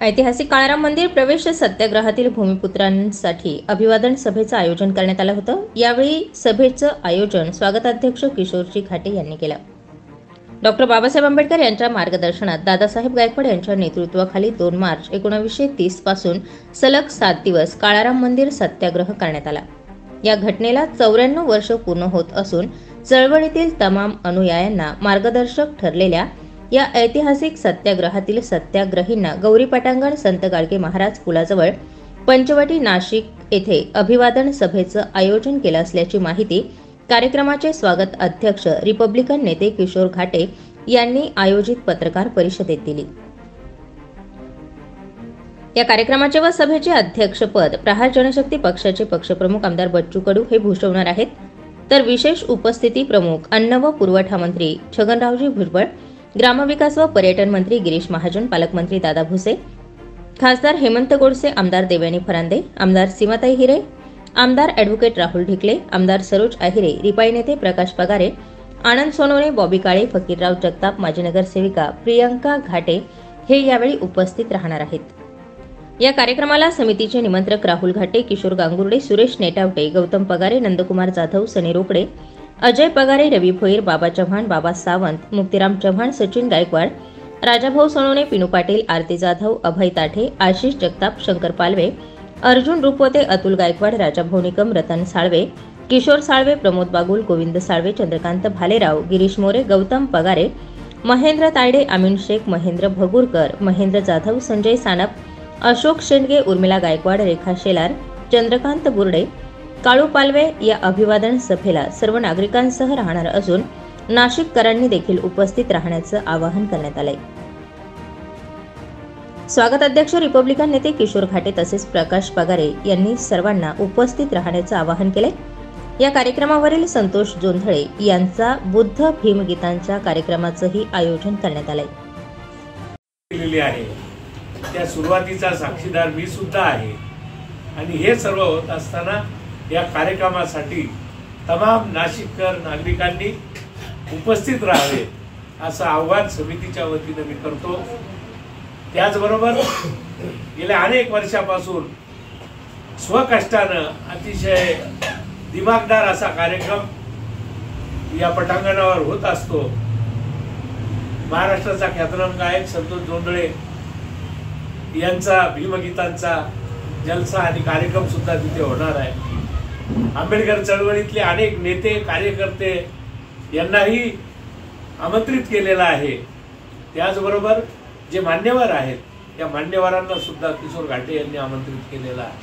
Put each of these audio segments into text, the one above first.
ऐतिहासिक काळाराम मंदिर प्रवेश सत्याग्रहातील भूमिपुत्रांसाठी अभिवादन सभेचं आयोजन करण्यात आलं होतं। यावेळी सभेचं आयोजन स्वागताध्यक्ष किशोरजी घाटे यांनी केलं। डॉक्टर बाबासाहेब आंबेडकर यांच्या मार्गदर्शनात दादासाहेब गायकवाड यांच्या नेतृत्वाखाली 2 मार्च 1930 पासून सलग 7 दिवस काळाराम मंदिर सत्याग्रह करण्यात आला। या घटनेला 94 वर्ष पूर्ण होत असून चळवळीतील तमाम अनुयायांना मार्गदर्शक ठरलेल्या या ऐतिहासिक सत्याग्रहातील सत्याग्रहींना गौरी पटांगण संत गाडगे महाराज पुलाजवळ पंचवटी नाशिक येथे अभिवादन सभेचं आयोजन केलं असल्याची माहिती कार्यक्रमाचे स्वागत अध्यक्ष रिपब्लिकन नेते किशोर घाटे यांनी आयोजित पत्रकार परिषदेत दिली। या कार्यक्रमाचे व सभेचे अध्यक्षपद प्रहार जनशक्ती पक्षाचे पक्षप्रमुख आमदार बच्चू कडू हे भूषवणार आहेत, तर विशेष उपस्थिती प्रमुख अन्न व पुरवठा मंत्री छगनरावजी भुजबळ, ग्रामविकास व पर्यटन मंत्री गिरीश महाजन, पालकमंत्री दादा भुसे, खासदार हेमंत गोडसे, आमदार देवयानी फरांदे, आमदार सीमाताई हिरे, आमदार ॲडव्होकेट राहुल ढिकले, आमदार सरोज आहिरे, रिपाई नेते प्रकाश पगारे, आनंद सोनवणे, बॉबी काळे, फकीरराव जगताप, माजी नगरसेविका प्रियंका घाटे हे यावेळी उपस्थित राहणार आहेत। या कार्यक्रमाला समितीचे निमंत्रक राहुल घाटे, किशोर गांगुर्डे, सुरेश नेटावटे, गौतम पगारे, नंदकुमार जाधव, सनी रोकडे, अजय पगारे, रवी भोईर, बाबा चव्हाण, बाबा सावंत, मुक्तिराम चव्हाण, सचिन गायकवाड, राजाभाऊ सोनवणे, पिनू पाटील, आरती जाधव, अभय ताठे, आशिष जगताप, शंकर पालवे, अर्जुन रुपवते, अतुल गायकवाड, राजाभाऊ निकम, रतन साळवे, किशोर साळवे, प्रमोद बागुल, गोविंद साळवे, चंद्रकांत भालेराव, गिरीश मोरे, गौतम पगारे, महेंद्र तायडे, अमीन शेख, महेंद्र भगुरकर, महेंद्र जाधव, संजय सानप, अशोक शेंडगे, उर्मिला गायकवाड, रेखा शेलार, चंद्रकांत बुर्डे, काळू पालवे या अभिवादन सभेला सर्व नागरिकांसह राहणार असून नाशिककरांनी देखील उपस्थित राहण्याचं आवाहन करण्यात आलंय। स्वागत अध्यक्ष रिपब्लिकन नेते किशोर घाटे तसेच प्रकाश पगारे यांनी सर्वांना उपस्थित राहण्याचं आवाहन केले। या कार्यक्रमावरील संतोष जोंधळे यांचा बुद्ध भीमगीतांच्या कार्यक्रमाचंही आयोजन करण्यात आलंय। त्या सुरुवातीचा साक्षीदार मी सुद्धा आहे आणि हे सर्व होत असताना या कार्यक्रमासाठी तमाम नाशिककर नागरिकांनी उपस्थित राहावे असं आव्हान समितीच्या वतीने मी करतो। त्याचबरोबर गेल्या अनेक वर्षापासून स्वकष्टाने अतिशय दिमागदार असा कार्यक्रम या पटांगणावर होत असतो। महाराष्ट्राचा ख्यातनाम गायक संतोष जोंधळे यांचा भीमगीतांचा जलसा आणि कार्यक्रम सुद्धा तिथे होणार आहे। आंबेडकर चळवळीतले अनेक नेते कार्यकर्ते यांनाही आमंत्रित केलेला आहे। त्याचबरोबर जे मान्यवर आहेत त्या मान्यवरांना सुद्धा किशोर घाटे यांनी आमंत्रित केलेला आहे।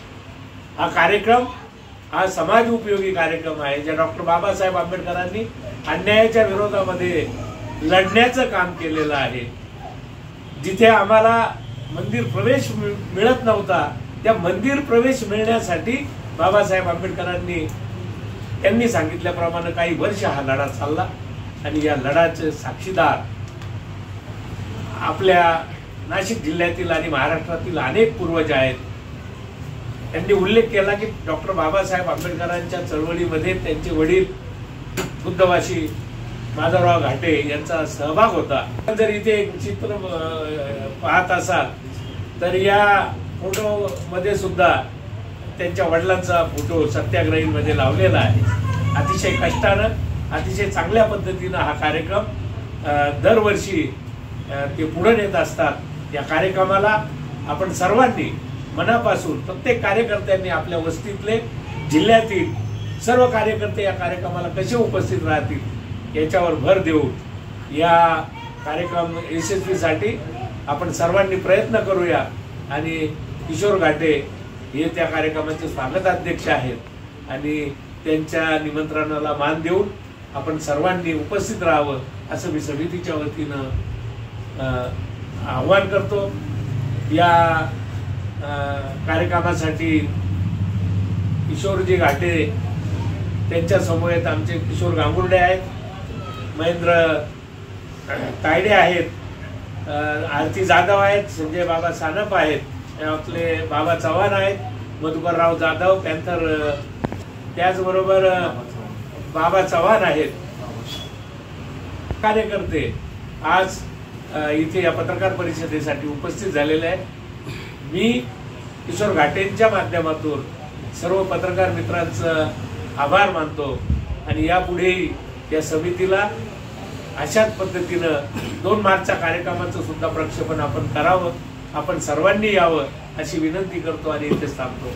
हा कार्यक्रम हा समाज उपयोगी कार्यक्रम आहे, ज्या डॉक्टर बाबासाहेब आंबेडकरांनी अन्यायाच्या विरोधामध्ये लढण्याचं काम केलेलं आहे। जिथे आम्हाला मंदिर प्रवेश मिळत नव्हता त्या मंदिर प्रवेश मिळण्यासाठी बाबासाहेब आंबेडकरांनी त्यांनी सांगितल्याप्रमाणे काही वर्ष हा लढा चालला आणि या लढ्याचे साक्षीदार आपल्या नाशिक जिल्ह्यातील आणि महाराष्ट्रातील अनेक पूर्वज आहेत। त्यांनी उल्लेख केला की डॉक्टर बाबासाहेब आंबेडकरांच्या चळवळीमध्ये त्यांचे वडील बुद्धवासी माधवराव घाटे यांचा सहभाग होता। जर इथे एक चित्र पाहत असाल तर या फोटो मध्ये सुद्धा त्यांच्या वडिलांचा फोटो सत्याग्रहींमध्ये लावलेला आहे। अतिशय कष्टानं अतिशय चांगल्या पद्धतीनं हा कार्यक्रम दरवर्षी ते पुढे नेत असतात। या कार्यक्रमाला आपण सर्वांनी मनापासून प्रत्येक कार्यकर्त्यांनी आपल्या वस्तीतले जिल्ह्यातील सर्व कार्यकर्ते या कार्यक्रमाला कसे उपस्थित राहतील याच्यावर भर देऊन या कार्यक्रम यशस्वीसाठी आपण सर्वांनी प्रयत्न करूया आणि किशोर घाटे हे त्या कार्यक्रमाचे स्वागताध्यक्ष आहेत आणि त्यांच्या निमंत्रणाला मान देऊन आपण सर्वांनी उपस्थित राहावं असं मी समितीच्या वतीनं आवाहन करतो। या कार्यक्रमासाठी किशोरजी घाटे त्यांच्या समवेत आमचे किशोर गांगुर्डे आहेत, महेंद्र तायडे आहेत, आरती जाधव आहेत, संजय बाबा सानप आहेत, आपले बाबा चव्हाण आहेत, मधुकरराव जाधव पॅन्थर, त्याचबरोबर बाबा चव्हाण आहेत। कार्यकर्ते आज इथे या पत्रकार परिषदेसाठी उपस्थित झालेले आहेत। मी किशोर घाटेंच्या माध्यमातून सर्व पत्रकार मित्रांचं आभार मानतो आणि यापुढेही या समितीला अशाच पद्धतीनं 2 मार्चच्या कार्यक्रमाचं सुद्धा प्रक्षेपण आपण करावं, आपण सर्वांनी यावं अशी विनंती करतो आणि इथेच थांबतो.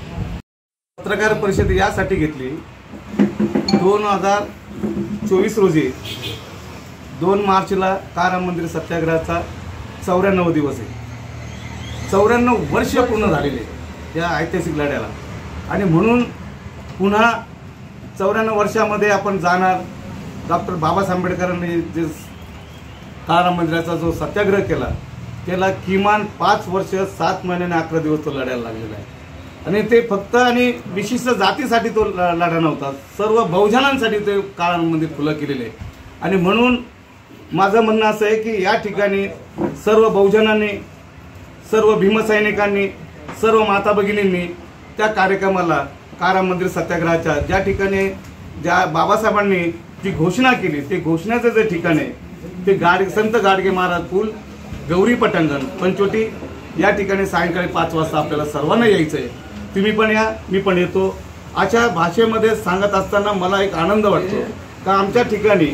पत्रकार परिषद यासाठी घेतली, 2024 रोजी 2 मार्चला काराम मंदिर सत्याग्रहाचा 94 दिवस आहे. 94 वर्ष पूर्ण झालेले या ऐतिहासिक लढ्याला आणि म्हणून पुन्हा 94 वर्षामध्ये आपण जाणार. डॉक्टर बाबासाहेब आंबेडकरांनी जे काराम मंदिराचा जो सत्याग्रह केला त्याला किमान 5 वर्ष 7 महिने आणि 11 दिवस तो लढायला लागलेला आहे. आणि ते फक्त आणि विशिष्ट जातीसाठी तो लढा नव्हता, सर्व बहुजनांसाठी ते काराम मंदिर खुलं केलेलं आहे. आणि म्हणून माझं म्हणणं असं आहे की या ठिकाणी सर्व बहुजनांनी, सर्व भीमसैनिकांनी, सर्व माता भगिनींनी त्या कार्यक्रमाला काराम मंदिर सत्याग्रहाच्या ज्या ठिकाणी ज्या बाबासाहेबांनी जी घोषणा केली ते घोषणाचं जे ठिकाण आहे ते संत गाडगे महाराज पूल, गौरी पटांगण, पंचवटी या ठिकाणी सायंकाळी 5 वाजता आपल्याला सर्वांना यायचं आहे. तुम्ही पण या, मी पण येतो. अशा भाषेमध्ये सांगत असताना मला एक आनंद वाटतो का आमच्या ठिकाणी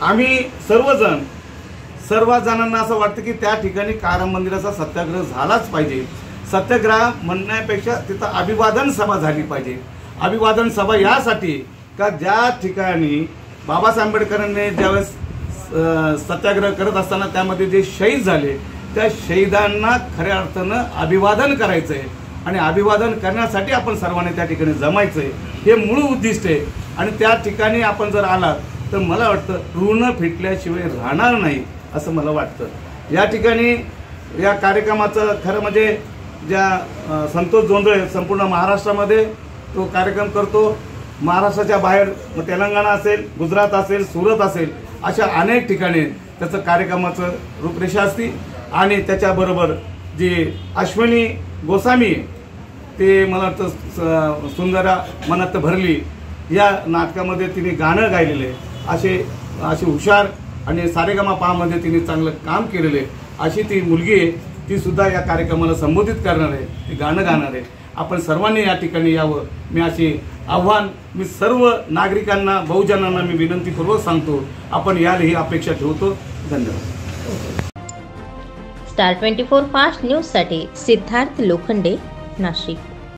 आम्ही सर्व जणांना असं वाटतं की त्या ठिकाणी काराम मंदिराचा सत्याग्रह झालाच पाहिजे. सत्याग्रह म्हणण्यापेक्षा तिथं अभिवादन सभा झाली पाहिजे. अभिवादन सभा यासाठी का ज्या ठिकाणी बाबासाहेब आंबेडकरांनी ज्यावेळेस सत्याग्रह करत असताना त्यामध्ये जे शहीद झाले त्या शहीदांना खऱ्या अर्थानं अभिवादन करायचं आहे आणि अभिवादन करण्यासाठी आपण सर्वांनी त्या ठिकाणी जमायचं आहे. हे मूळ उद्दिष्ट आहे. आणि त्या ठिकाणी आपण जर आलात तर मला वाटतं ऋण फिटल्याशिवाय राहणार नाही असं मला वाटतं. या ठिकाणी या कार्यक्रमाचं खरं म्हणजे ज्या संतोष जोंधळे संपूर्ण महाराष्ट्रामध्ये तो कार्यक्रम करतो. महाराष्ट्राच्या बाहेर तेलंगणा असेल, गुजरात असेल, सुरत असेल अशा अनेक ठिकाणी त्याचं कार्यक्रमाचं रूपरेषा असते. आणि त्याच्याबरोबर जे अश्विनी गोस्वामी ते मला वाटतं सुंदरा मनात भरली या नाटकामध्ये तिने गाणं गायलेले अशी हुशार आणि सारेगमपमध्ये तिने चांगलं काम केलेले अशी ती मुलगी आहे. ती सुद्धा या कार्यक्रमाला संबोधित करणार आहे, ती गाणं गाणार आहे. आपण सर्वांनी या ठिकाणी यावं मी अशी आव्हान मी सर्व नागरिकांना, बहुजनांना मी विनंतीपूर्वक सांगतो. आपण याला ही अपेक्षा ठेवतो. धन्यवाद. स्टार 24 फास्ट न्यूजसाठी सिद्धार्थ लोखंडे, नाशिक.